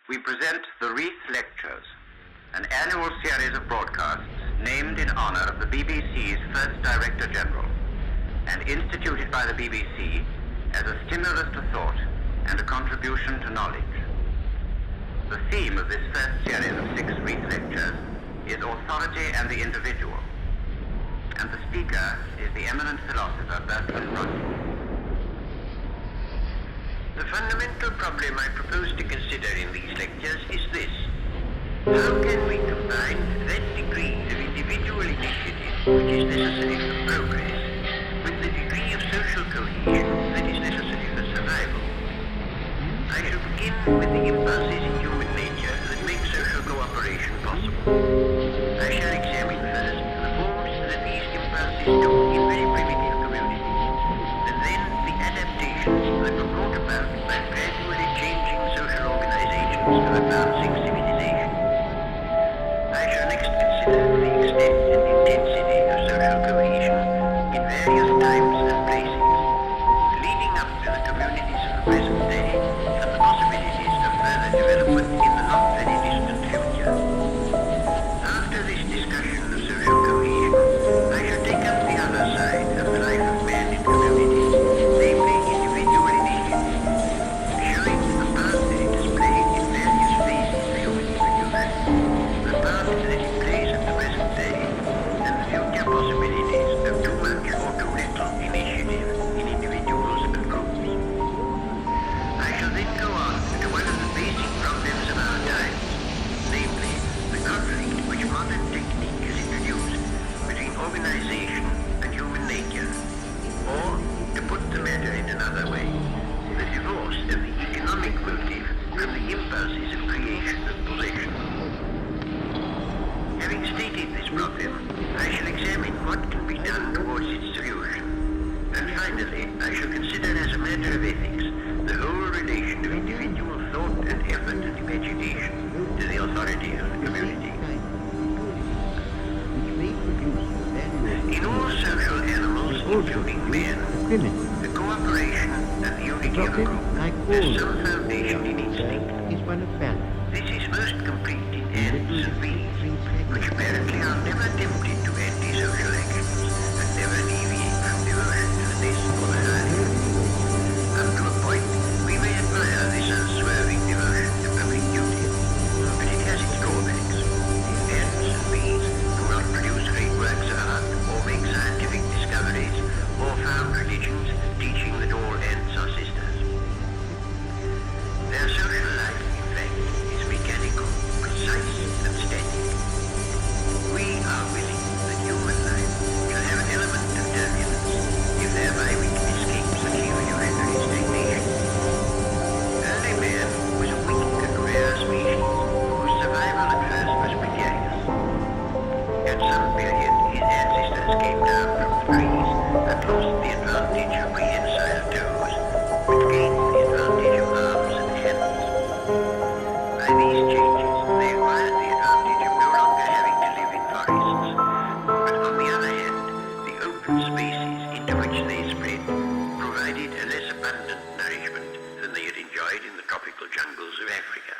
we present the Wreath Lectures, an annual series of broadcasts named in honor of the BBC's first Director General and instituted by the BBC as a stimulus to thought and a contribution to knowledge. The theme of this first series of 6 Wreath Lectures is Authority and the Individual, and the speaker is the eminent philosopher Bertrand Russell. The fundamental problem I propose to consider in these lectures is this: how can we combine that degree of individual initiative which is necessary for progress with the degree of social cohesion that is necessary for survival? I shall begin with the impulses in human nature that make social cooperation possible. I shall examine first the forms that these impulses took in very primitive communities, and then the adaptations that were brought about by gradually changing social organizations of advancing civilization. I shall next consider the extent and intensity of social cohesion in various times and places, leading up to the communities of the present day and the possibilities of further development in the not very distant future. After this discussion of social cohesion, I shall take up the other side of the life of man in communities, namely individual initiative, showing the part that it has played in various phases of human evolution, the part that it plays at the present day, and the future possibilities of too much or too little initiative in individuals and groups. I shall then go on to one of the basic problems of our times, namely the conflict which modern technique has introduced between organization and human nature, or, to put the matter in another way, the divorce of the economic motive from the impulses of creation and possession. Having stated this problem, I shall examine what can be done towards its solution, and finally I shall consider as a matter of ethics the whole relation of individual thought and effort and imagination to the authority of the community. In all social animals, including man, the cooperation and the unity of a group has some foundation in instinct. This is most complete in ants and bees, which apparently are never tempted to anti-social actions and never deviate from devotion to the nest or the hive. Up to a point, we may admire this unswerving devotion to public duty, but it has its drawbacks. Ants and bees do not produce great works of art, or make scientific discoveries, or found religions teaching that all ants are sisters. Their social life, in fact, is mechanical, precise, and static. We are willing that human life shall have an element of turbulence, if thereby we can escape such evolutionary stagnation. Early man was a weak and rare species, whose survival at first was precarious. At some period, his ancestors came down from the trees and lost the advantage of prehensile toes, but gained the advantage of arms and hands. By these changes, they acquired the advantage of no longer having to live in forests, but on the other hand, the open spaces into which they spread provided a less abundant nourishment than they had enjoyed in the tropical jungles of Africa.